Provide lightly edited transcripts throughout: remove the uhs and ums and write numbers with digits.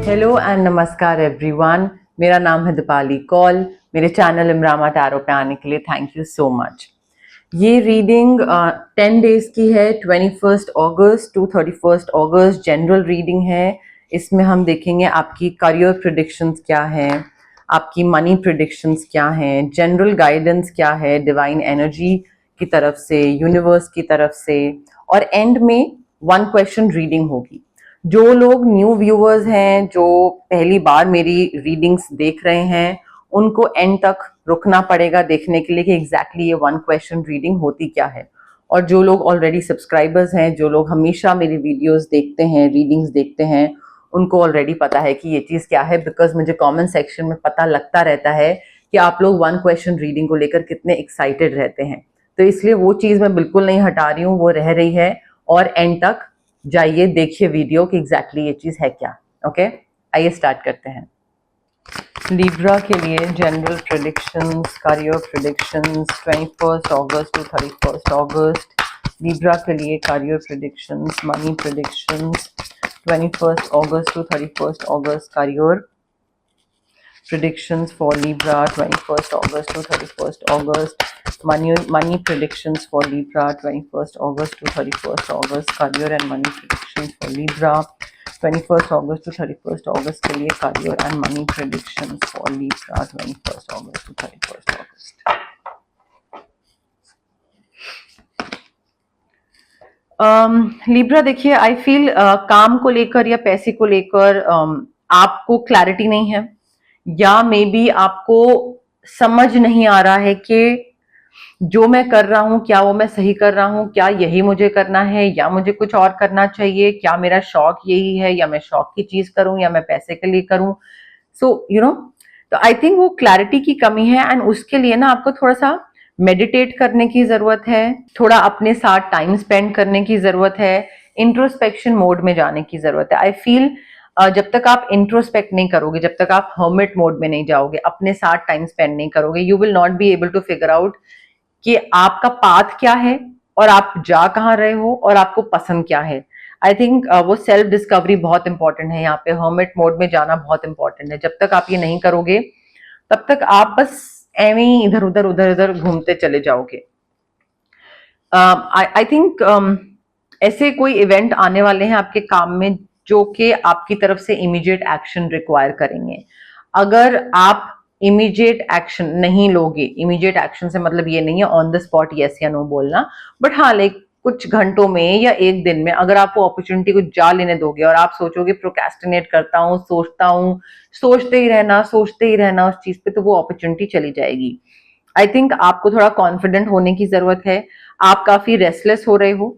Hello and नमस्कार everyone. मेरा नाम है दीपाली कौल। मेरे चैनल इमरामा टैरो पे आने के लिए थैंक यू सो मच। ये रीडिंग 10 डेज की है, 21 अगस्त टू 31 अगस्त जनरल रीडिंग है। इसमें हम देखेंगे आपकी करियर प्रेडिक्शंस क्या है, आपकी मनी प्रेडिक्शंस क्या हैं, जनरल गाइडेंस क्या है डिवाइन एनर्जी की तरफ से, यूनिवर्स की तरफ से, और एंड में 1 क्वेश्चन रीडिंग होगी। जो लोग न्यू व्यूअर्स हैं, जो पहली बार मेरी रीडिंग्स देख रहे हैं, उनको एंड तक रुकना पड़ेगा देखने के लिए कि एग्जैक्टली ये 1 क्वेश्चन रीडिंग होती क्या है। और जो लोग ऑलरेडी सब्सक्राइबर्स हैं, जो लोग हमेशा मेरी वीडियोस देखते हैं, रीडिंग्स देखते हैं, उनको ऑलरेडी पता है कि ये चीज़ क्या है, बिकॉज मुझे कमेंट सेक्शन में पता लगता रहता है कि आप लोग 1 क्वेश्चन रीडिंग को लेकर कितने एक्साइटेड रहते हैं। तो इसलिए वो चीज़ मैं बिल्कुल नहीं हटा रही हूँ, वो रह रही है। और एंड तक जाइए, देखिए वीडियो कि एग्जैक्टली ये चीज है क्या। ओके, आइए स्टार्ट करते हैं। लिब्रा के लिए जनरल प्रेडिक्शंस, करियर प्रेडिक्शंस 21 अगस्त टू 31 अगस्त। लिब्रा के लिए करियर प्रेडिक्शंस, मनी प्रेडिक्शंस 21 अगस्त टू 31 अगस्त। Career predictions for Libra 21st August to 31st August. Money predictions for Libra 21st August to 31st August. Career and money predictions for Libra 21st August to 31st August के लिए career and money predictions for Libra 21st August to 31st August. Libra देखिए, I feel काम को लेकर या पैसे को लेकर आपको क्लैरिटी नहीं है, या मे बी आपको समझ नहीं आ रहा है कि जो मैं कर रहा हूं क्या वो मैं सही कर रहा हूं, क्या यही मुझे करना है या मुझे कुछ और करना चाहिए, क्या मेरा शौक यही है या मैं शौक की चीज करूं या मैं पैसे के लिए करूं। सो तो आई थिंक वो क्लैरिटी की कमी है, एंड उसके लिए ना आपको थोड़ा सा मेडिटेट करने की जरूरत है, थोड़ा अपने साथ टाइम स्पेंड करने की जरूरत है, इंट्रोस्पेक्शन मोड में जाने की जरूरत है। आई फील जब तक आप इंट्रोस्पेक्ट नहीं करोगे, जब तक आप हर्मिट मोड में नहीं जाओगे, अपने साथ टाइम स्पेंड नहीं करोगे, you will not be able to figure out कि आपका पाथ क्या है और आप जा कहाँ रहे हो और आपको पसंद क्या है। आई थिंक वो सेल्फ डिस्कवरी बहुत इंपॉर्टेंट है, यहाँ पे हर्मिट मोड में जाना बहुत इंपॉर्टेंट है। जब तक आप ये नहीं करोगे तब तक आप बस एवं इधर उधर घूमते चले जाओगे। आई थिंक ऐसे कोई इवेंट आने वाले हैं आपके काम में जो कि आपकी तरफ से इमीडिएट एक्शन रिक्वायर करेंगे। अगर आप इमीडिएट एक्शन नहीं लोगे, इमीडिएट एक्शन से मतलब ये नहीं है ऑन द स्पॉट यस या नो बोलना, बट हाँ लाइक कुछ घंटों में या एक दिन में अगर आप वो अपॉर्चुनिटी को जा लेने दोगे और आप सोचोगे प्रोक्रेस्टिनेट करता हूँ, सोचता हूँ, सोचते ही रहना उस चीज पे, तो वो अपॉर्चुनिटी चली जाएगी। आई थिंक आपको थोड़ा कॉन्फिडेंट होने की जरूरत है। आप काफी रेस्टलेस हो रहे हो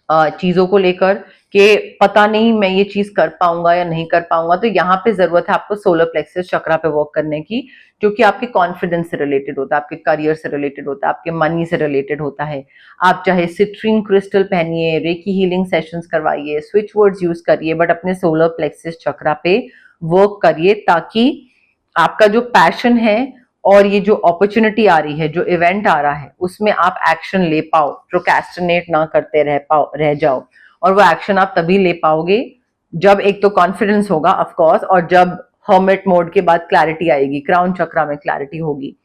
चीजों को लेकर कि पता नहीं मैं ये चीज कर पाऊंगा या नहीं कर पाऊंगा। तो यहाँ पे जरूरत है आपको सोलर प्लेक्सस चक्रा पे वर्क करने की, जो कि आपके कॉन्फिडेंस से रिलेटेड होता है, आपके करियर से रिलेटेड होता है, आपके मनी से रिलेटेड होता है। आप चाहे सिट्रीन क्रिस्टल पहनिए, रेकी हीलिंग सेशंस करवाइए, स्विच वर्ड्स यूज करिए, बट अपने सोलर प्लेक्सस चक्रा पे वर्क करिए, ताकि आपका जो पैशन है और ये जो अपॉर्चुनिटी आ रही है, जो इवेंट आ रहा है, उसमें आप एक्शन ले पाओ, प्रोक्रेस्टिनेट ना करते रह जाओ। और वो एक्शन आप तभी ले पाओगे जब एक तो कॉन्फिडेंस होगा ऑफ कोर्स, और जब हर्मिट मोड के बाद क्लैरिटी आएगी, क्राउन चक्रा में क्लैरिटी होगी।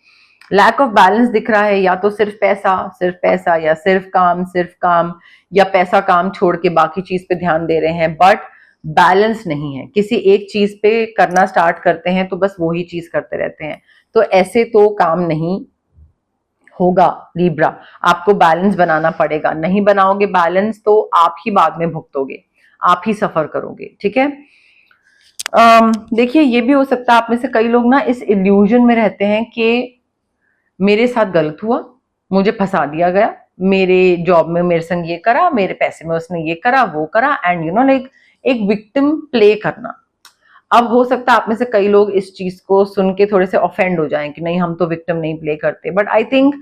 लैक ऑफ बैलेंस दिख रहा है, या तो सिर्फ पैसा या सिर्फ काम, या पैसा काम छोड़ के बाकी चीज पे ध्यान दे रहे हैं, बट बैलेंस नहीं है। किसी एक चीज पे करना स्टार्ट करते हैं तो बस वही चीज करते रहते हैं, तो ऐसे तो काम नहीं होगा लिब्रा। आपको बैलेंस बनाना पड़ेगा, नहीं बनाओगे बैलेंस तो आप ही बाद में भुगतोगे, आप ही सफर करोगे। ठीक है, देखिए ये भी हो सकता है आप में से कई लोग ना इस इल्यूजन में रहते हैं कि मेरे साथ गलत हुआ, मुझे फंसा दिया गया, मेरे जॉब में मेरे संग ये करा, मेरे पैसे में उसने ये करा वो करा, एंड लाइक एक विक्टिम प्ले करना। अब हो सकता है आप में से कई लोग इस चीज को सुन के थोड़े से ऑफेंड हो जाएं कि नहीं हम तो विक्टिम नहीं प्ले करते, बट आई थिंक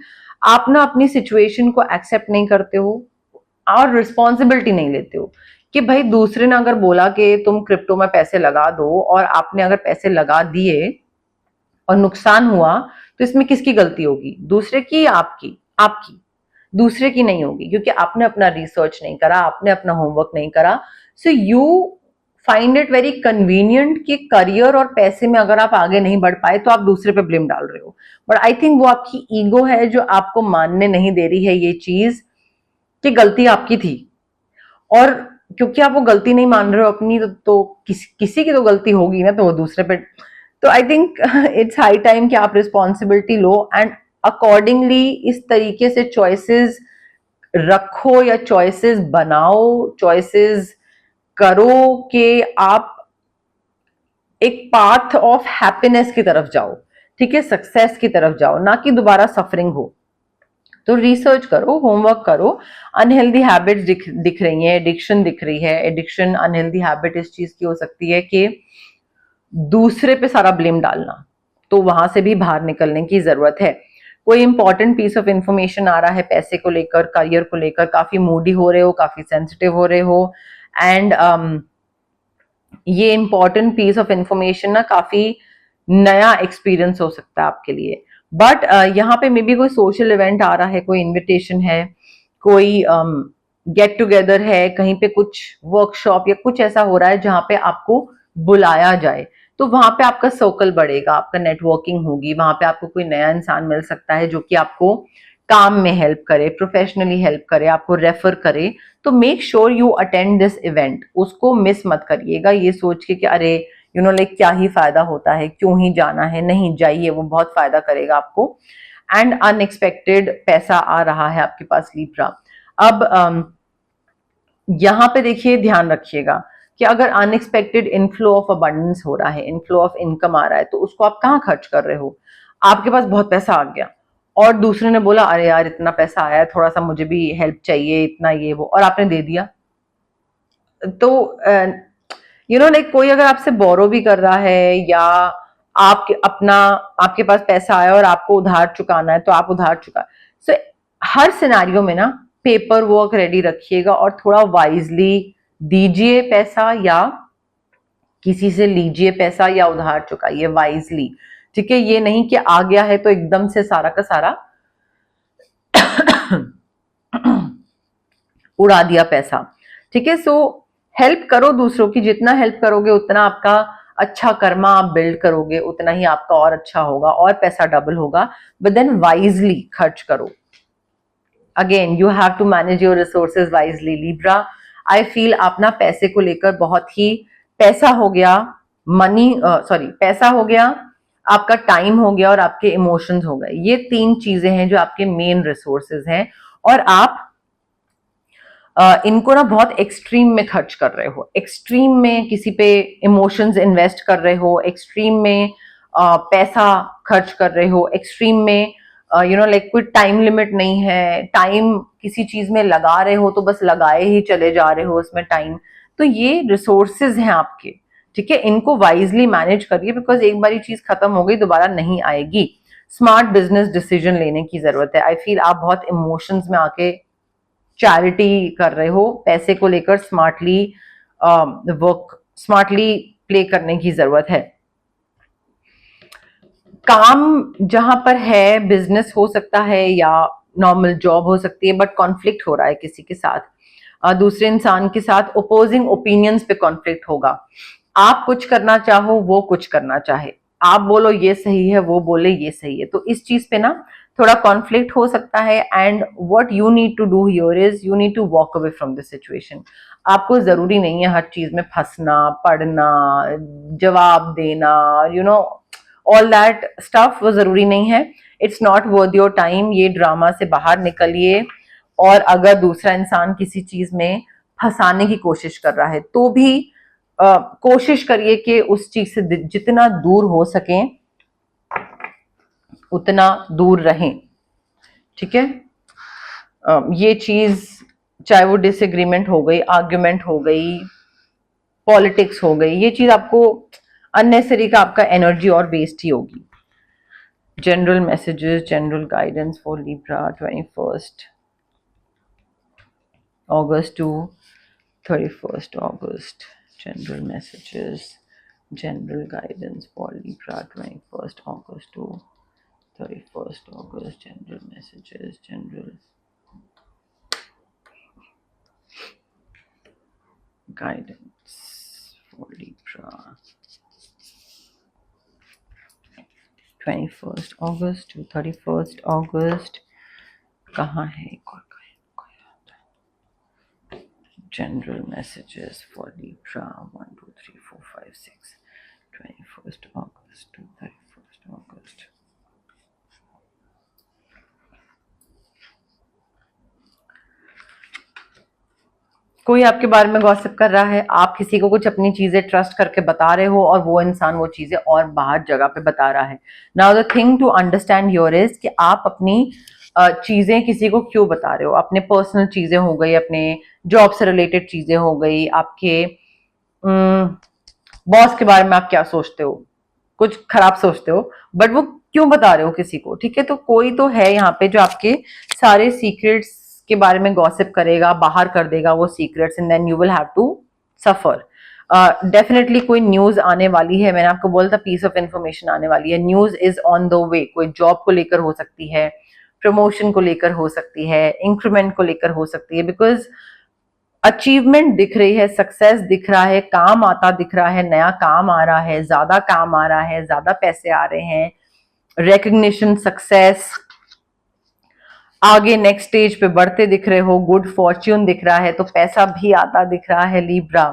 आप ना अपनी सिचुएशन को एक्सेप्ट नहीं करते हो और रिस्पॉन्सिबिलिटी नहीं लेते हो कि भाई दूसरे ने अगर बोला कि तुम क्रिप्टो में पैसे लगा दो और आपने अगर पैसे लगा दिए और नुकसान हुआ, तो इसमें किसकी गलती होगी, दूसरे की या आपकी? आपकी, दूसरे की नहीं होगी, क्योंकि आपने अपना रिसर्च नहीं करा, आपने अपना होमवर्क नहीं करा। So you find it very convenient कि करियर और पैसे में अगर आप आगे नहीं बढ़ पाए तो आप दूसरे पे ब्लेम डाल रहे हो, बट आई थिंक वो आपकी ईगो है जो आपको मानने नहीं दे रही है ये चीज कि गलती आपकी थी। और क्योंकि आप वो गलती नहीं मान रहे हो अपनी, तो किसी की तो गलती होगी ना, तो वो दूसरे पे। तो I think it's high time कि आप रिस्पॉन्सिबिलिटी लो एंड अकॉर्डिंगली इस तरीके से चॉइसेस रखो या चॉइसेस बनाओ, चॉइसेस करो कि आप एक पाथ ऑफ हैप्पीनेस की तरफ जाओ, ठीक है, सक्सेस की तरफ जाओ, ना कि दोबारा सफरिंग हो। तो रिसर्च करो, होमवर्क करो। अनहेल्दी हैबिट्स दिख रही हैं, एडिक्शन दिख रही है। एडिक्शन, अनहेल्दी हैबिट इस चीज की हो सकती है कि दूसरे पे सारा ब्लेम डालना, तो वहां से भी बाहर निकलने की जरूरत है। कोई इंपॉर्टेंट पीस ऑफ इंफॉर्मेशन आ रहा है पैसे को लेकर, करियर को लेकर, काफी मूडी हो रहे हो, काफी सेंसिटिव हो रहे हो, एंड ये इंपॉर्टेंट पीस ऑफ इंफॉर्मेशन ना काफी नया एक्सपीरियंस हो सकता है आपके लिए। बट यहाँ पे मे बी कोई सोशल इवेंट आ रहा है, कोई इनविटेशन है, कोई गेट टुगेदर है, कहीं पे कुछ वर्कशॉप या कुछ ऐसा हो रहा है जहां पे आपको बुलाया जाए, तो वहां पे आपका सर्कल बढ़ेगा, आपका नेटवर्किंग होगी, वहां पे आपको कोई नया इंसान मिल सकता है जो कि आपको काम में हेल्प करे, प्रोफेशनली हेल्प करे, आपको रेफर करे। तो make sure you attend this event, उसको मिस मत करिएगा ये सोच के कि अरे यू नो लाइक क्या ही फायदा होता है, क्यों ही जाना है। नहीं जाइए, वो बहुत फायदा करेगा आपको। एंड अनएक्सपेक्टेड पैसा आ रहा है आपके पास लिब्रा। अब यहाँ पे देखिए, ध्यान रखिएगा कि अगर अनएक्सपेक्टेड इनफ्लो ऑफ अबंडेंस हो रहा है, इनफ्लो ऑफ इनकम आ रहा है, तो उसको आप कहाँ खर्च कर रहे हो। आपके पास बहुत पैसा आ गया और दूसरे ने बोला अरे यार इतना पैसा आया है, थोड़ा सा मुझे भी हेल्प चाहिए, इतना ये वो, और आपने दे दिया। तो यू नो लाइक कोई अगर आपसे बोरो भी कर रहा है, या आपके पास पैसा आया और आपको उधार चुकाना है, तो आप उधार चुका। सो हर सिनेरियो में ना पेपर वर्क रेडी रखिएगा और थोड़ा वाइजली दीजिए पैसा, या किसी से लीजिए पैसा, या उधार चुकाइए वाइजली। ठीक है, ये नहीं कि आ गया है तो एकदम से सारा का सारा उड़ा दिया पैसा। ठीक है, सो हेल्प करो दूसरों की, जितना हेल्प करोगे उतना आपका अच्छा कर्मा आप बिल्ड करोगे, उतना ही आपका और अच्छा होगा और पैसा डबल होगा। बट देन वाइजली खर्च करो। Again you have to manage your resources wisely Libra. I feel आप ना पैसे को लेकर बहुत ही, पैसा हो गया, पैसा हो गया, आपका टाइम हो गया और आपके इमोशंस हो गए। ये तीन चीजें हैं जो आपके मेन रिसोर्सेज हैं, और आप इनको ना बहुत एक्सट्रीम में खर्च कर रहे हो। एक्सट्रीम में किसी पे इमोशंस इन्वेस्ट कर रहे हो, एक्सट्रीम में पैसा खर्च कर रहे हो, एक्सट्रीम में यू नो लाइक कोई टाइम लिमिट नहीं है, टाइम किसी चीज में लगा रहे हो तो बस लगाए ही चले जा रहे हो उसमें टाइम। तो ये रिसोर्सेज हैं आपके, ठीक है, इनको वाइजली मैनेज करिए, बिकॉज एक बार ये चीज खत्म हो गई दोबारा नहीं आएगी। स्मार्ट बिजनेस डिसीजन लेने की जरूरत है। आई फील आप बहुत इमोशंस में आके चैरिटी कर रहे हो, पैसे को लेकर स्मार्टली वर्क, स्मार्टली प्ले करने की जरूरत है। काम जहां पर है, बिजनेस हो सकता है या नॉर्मल जॉब हो सकती है, बट कॉन्फ्लिक्ट हो रहा है किसी के साथ, दूसरे इंसान के साथ ओपोजिंग ओपिनियंस पे कॉन्फ्लिक्ट होगा। आप कुछ करना चाहो, वो कुछ करना चाहे, आप बोलो ये सही है, वो बोले ये सही है, तो इस चीज पे ना थोड़ा कॉन्फ्लिक्ट हो सकता है। And what you need to do here is you need to walk away from this situation. आपको जरूरी नहीं है हर चीज में फंसना, पढ़ना, जवाब देना, you know all that stuff, वो जरूरी नहीं है। It's not worth your time. ये ड्रामा से बाहर निकलिए, और अगर दूसरा इंसान किसी चीज में फंसाने की कोशिश कर रहा है तो भी कोशिश करिए कि उस चीज से जितना दूर हो सके उतना दूर रहें। ठीक है, ये चीज चाहे वो डिसएग्रीमेंट हो गई, आर्ग्यूमेंट हो गई, पॉलिटिक्स हो गई, ये चीज आपको अननेसेसरी का आपका एनर्जी और वेस्ट ही होगी। General messages, general guidance for Libra 21st August to 31st August. General messages, general guidance for Libra 21st August to 31st August. General messages, general guidance for Libra. 21st August to 31st August. कहाँ है एक और general messages for Libra 1 2 3 4 5 6 21st August to 31st August. कोई आपके बारे में gossip कर रहा है, आप किसी को कुछ अपनी चीजें ट्रस्ट करके बता रहे हो और वो इंसान वो चीजें और बाहर जगह पे बता रहा है. Now the thing to understand your is कि आप अपनी चीजें किसी को क्यों बता रहे हो. अपने पर्सनल चीजें हो गई, अपने जॉब से रिलेटेड चीजें हो गई, आपके बॉस के बारे में आप क्या सोचते हो, कुछ खराब सोचते हो, बट वो क्यों बता रहे हो किसी को. ठीक है, तो कोई तो है यहाँ पे जो आपके सारे सीक्रेट्स के बारे में गॉसिप करेगा, बाहर कर देगा वो secrets, and then you will have to suffer. Definitely कोई न्यूज आने वाली है. मैंने आपको बोला था पीस ऑफ इंफॉर्मेशन आने वाली है. News is on the way. कोई जॉब को लेकर हो सकती है, प्रमोशन को लेकर हो सकती है, इंक्रीमेंट को लेकर हो सकती है, बिकॉज अचीवमेंट दिख रही है, सक्सेस दिख रहा है, काम आता दिख रहा है, नया काम आ रहा है, ज्यादा काम आ रहा है, ज्यादा पैसे आ रहे हैं, रिकग्निशन, सक्सेस, आगे नेक्स्ट स्टेज पे बढ़ते दिख रहे हो, गुड फॉर्च्यून दिख रहा है, तो पैसा भी आता दिख रहा है लीब्रा.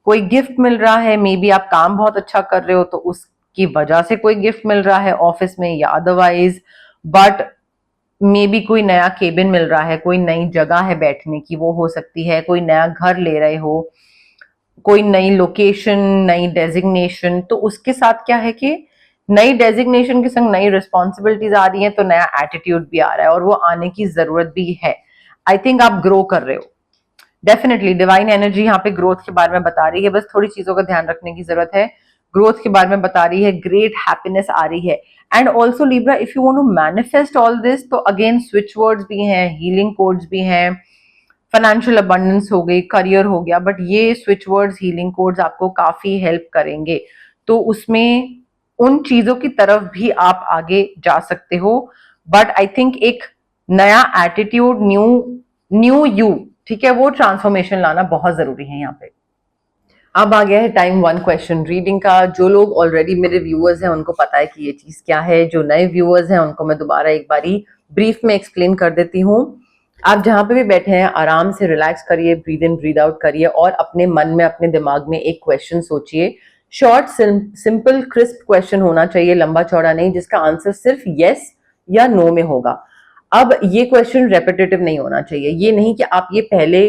कोई गिफ्ट मिल रहा है, मे बी आप काम बहुत अच्छा कर रहे हो तो उसकी वजह से कोई गिफ्ट मिल रहा है ऑफिस में या अदरवाइज, बट मे बी कोई नया केबिन मिल रहा है, कोई नई जगह है बैठने की, वो हो सकती है, कोई नया घर ले रहे हो, कोई नई लोकेशन, नई डेजिग्नेशन. तो उसके साथ क्या है कि नई डेजिग्नेशन के संग नई रिस्पॉन्सिबिलिटीज आ रही हैं, तो नया एटीट्यूड भी आ रहा है और वो आने की जरूरत भी है. आई थिंक आप ग्रो कर रहे हो. डेफिनेटली डिवाइन एनर्जी यहाँ पे ग्रोथ के बारे में बता रही है, बस थोड़ी चीजों का ध्यान रखने की जरूरत है. ग्रोथ के बारे में बता रही है, ग्रेट हैप्पीनेस आ रही है. And also Libra, if you want to manifest all this, तो अगेन स्विच वर्ड्स भी हैं, हीलिंग कोड्स भी हैं, फाइनेंशियल अबंडेंस हो गई, करियर हो गया, बट ये स्विच वर्ड्स, हीलिंग कोड्स आपको काफी हेल्प करेंगे. तो उसमें उन चीजों की तरफ भी आप आगे जा सकते हो. बट आई थिंक एक नया एटीट्यूड, न्यू यू, ठीक है, वो ट्रांसफॉर्मेशन लाना बहुत जरूरी है यहाँ पे. अब आ गया है टाइम 1 क्वेश्चन रीडिंग का. जो लोग ऑलरेडी मेरे व्यूअर्स हैं उनको पता है कि ये चीज क्या है. जो नए व्यूअर्स हैं उनको मैं दोबारा एक बारी ब्रीफ में एक्सप्लेन कर देती हूँ. आप जहां पे भी बैठे हैं आराम से रिलैक्स करिए, ब्रीद इन ब्रीद आउट करिए और अपने मन में, अपने दिमाग में एक क्वेश्चन सोचिए. शॉर्ट, सिंपल, क्रिस्प क्वेश्चन होना चाहिए, लंबा चौड़ा नहीं, जिसका आंसर सिर्फ यस या नो में होगा. अब ये क्वेश्चन रेपिटेटिव नहीं होना चाहिए. ये नहीं कि आप ये पहले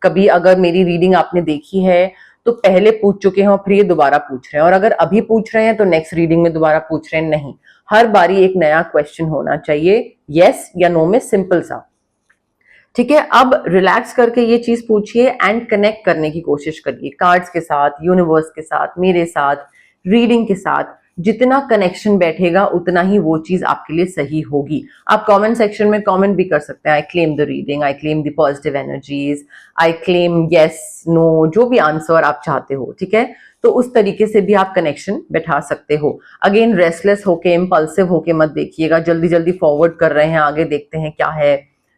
कभी, अगर मेरी रीडिंग आपने देखी है तो पहले पूछ चुके हैं और फिर ये दोबारा पूछ रहे हैं, और अगर अभी पूछ रहे हैं तो नेक्स्ट रीडिंग में दोबारा पूछ रहे हैं. नहीं, हर बारी एक नया क्वेश्चन होना चाहिए, यस या नो में, सिंपल सा. ठीक है, अब रिलैक्स करके ये चीज पूछिए एंड कनेक्ट करने की कोशिश करिए कार्ड्स के साथ, यूनिवर्स के साथ, मेरे साथ, रीडिंग के साथ. जितना कनेक्शन बैठेगा उतना ही वो चीज आपके लिए सही होगी. आप कमेंट सेक्शन में कमेंट भी कर सकते हैं, I claim the reading, I claim the positive energies, I claim yes, no, जो भी आंसर आप चाहते हो. ठीक है, तो उस तरीके से भी आप कनेक्शन बैठा सकते हो. अगेन रेस्टलेस होके, इम्पल्सिव होके मत देखिएगा, जल्दी जल्दी फॉरवर्ड कर रहे हैं, आगे देखते हैं क्या है.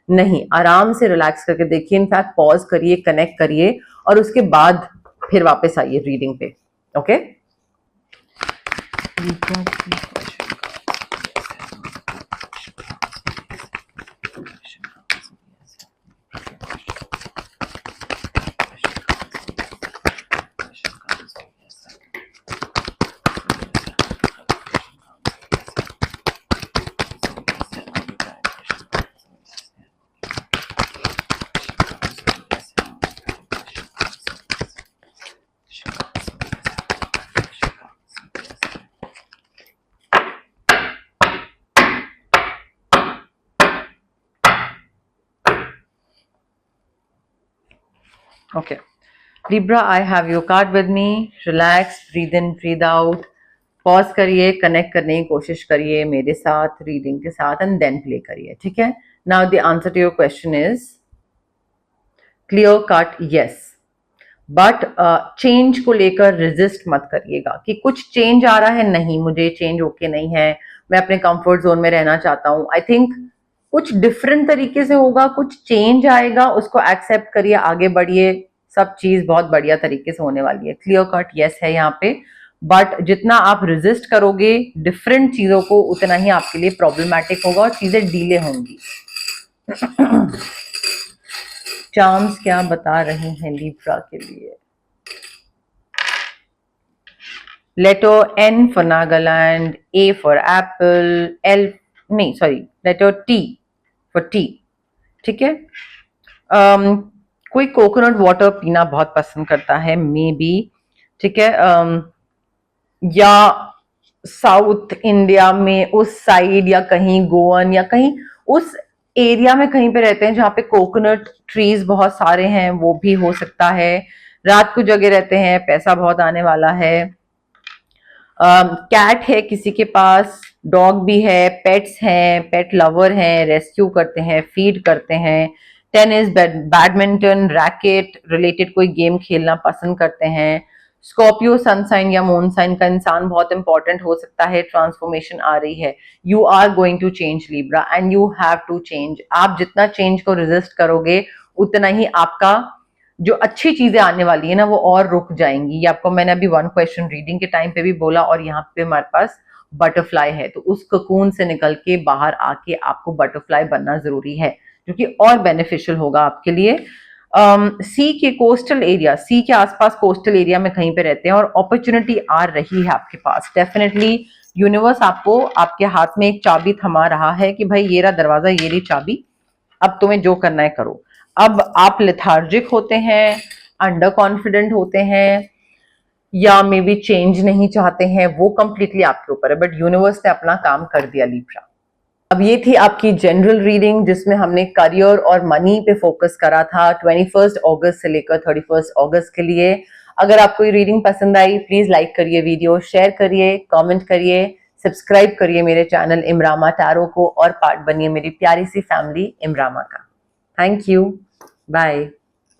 नहीं, आराम से रिलैक्स करके देखिए. इनफैक्ट पॉज करिए, कनेक्ट करिए और उसके बाद फिर वापस आइए रीडिंग पे. Okay, okay, Libra, I have your card with me. Relax, breathe in, breathe out. Pause करिए, कनेक्ट करने की कोशिश करिए मेरे साथ, रीडिंग के साथ, एंड देन प्ले करिए. ठीक है, now the answer to your question is clear cut yes. But change को लेकर रेजिस्ट मत करिएगा कि कुछ चेंज आ रहा है. नहीं, मुझे चेंज ओके नहीं है, मैं अपने कंफर्ट जोन में रहना चाहता हूं. आई थिंक कुछ डिफरेंट तरीके से होगा, कुछ चेंज आएगा, उसको एक्सेप्ट करिए, आगे बढ़िए, सब चीज बहुत बढ़िया तरीके से होने वाली है। क्लियर कट यस है यहाँ पे, बट जितना आप रेजिस्ट करोगे डिफरेंट चीजों को उतना ही आपके लिए प्रॉब्लमैटिक होगा और चीजें डीले होंगी। चार्म्स क्या बता रहे हैं लिब्रा के लिए? Letter N for Nagaland, A for apple, L नहीं sorry letter T for tea, ठीक है। कोई कोकोनट वाटर पीना बहुत पसंद करता है मे बी, ठीक है, या साउथ इंडिया में उस साइड या कहीं गोवन या कहीं उस एरिया में कहीं पे रहते हैं जहाँ पे कोकोनट ट्रीज बहुत सारे हैं, वो भी हो सकता है। रात को जगह रहते हैं, पैसा बहुत आने वाला है। कैट है किसी के पास, डॉग भी है, पेट्स हैं, पेट लवर हैं, रेस्क्यू करते हैं, फीड करते हैं, टेनिस, बैडमिंटन, रैकेट रिलेटेड कोई गेम खेलना पसंद करते हैं। स्कॉर्पियो सन साइन या मून साइन का इंसान बहुत इंपॉर्टेंट हो सकता है। ट्रांसफॉर्मेशन आ रही है, you are going to change Libra and you have to change. आप जितना चेंज को रेजिस्ट करोगे उतना ही आपका जो अच्छी चीजें आने वाली है ना वो और रुक जाएंगी। ये आपको मैंने अभी 1 क्वेश्चन रीडिंग के टाइम पे भी बोला, और यहाँ पे हमारे पास बटरफ्लाई है, तो उस ककून से निकल के बाहर आके आपको बटरफ्लाई बनना जरूरी है, जो कि और बेनिफिशियल होगा आपके लिए। सी के कोस्टल एरिया, सी के आसपास कोस्टल एरिया में कहीं पे रहते हैं और अपॉर्चुनिटी आ रही है आपके पास। डेफिनेटली यूनिवर्स आपको आपके हाथ में एक चाबी थमा रहा है कि भाई ये रहा दरवाजा, ये रही चाबी, अब तुम्हें जो करना है करो। अब आप लेथार्जिक होते हैं, अंडर कॉन्फिडेंट होते हैं, या मे बी चेंज नहीं चाहते हैं, वो कंप्लीटली आपके ऊपर है, बट यूनिवर्स ने अपना काम कर दिया लिब्रा। अब ये थी आपकी जनरल रीडिंग जिसमें हमने करियर और मनी पे फोकस करा था 21 अगस्त से लेकर 31 अगस्त के लिए। अगर आपको ये रीडिंग पसंद आई प्लीज लाइक करिए, वीडियो शेयर करिए, कमेंट करिए, सब्सक्राइब करिए मेरे चैनल इमरामा टैरो को और पार्ट बनिए मेरी प्यारी सी फैमिली इमरामा का। Thank you, bye.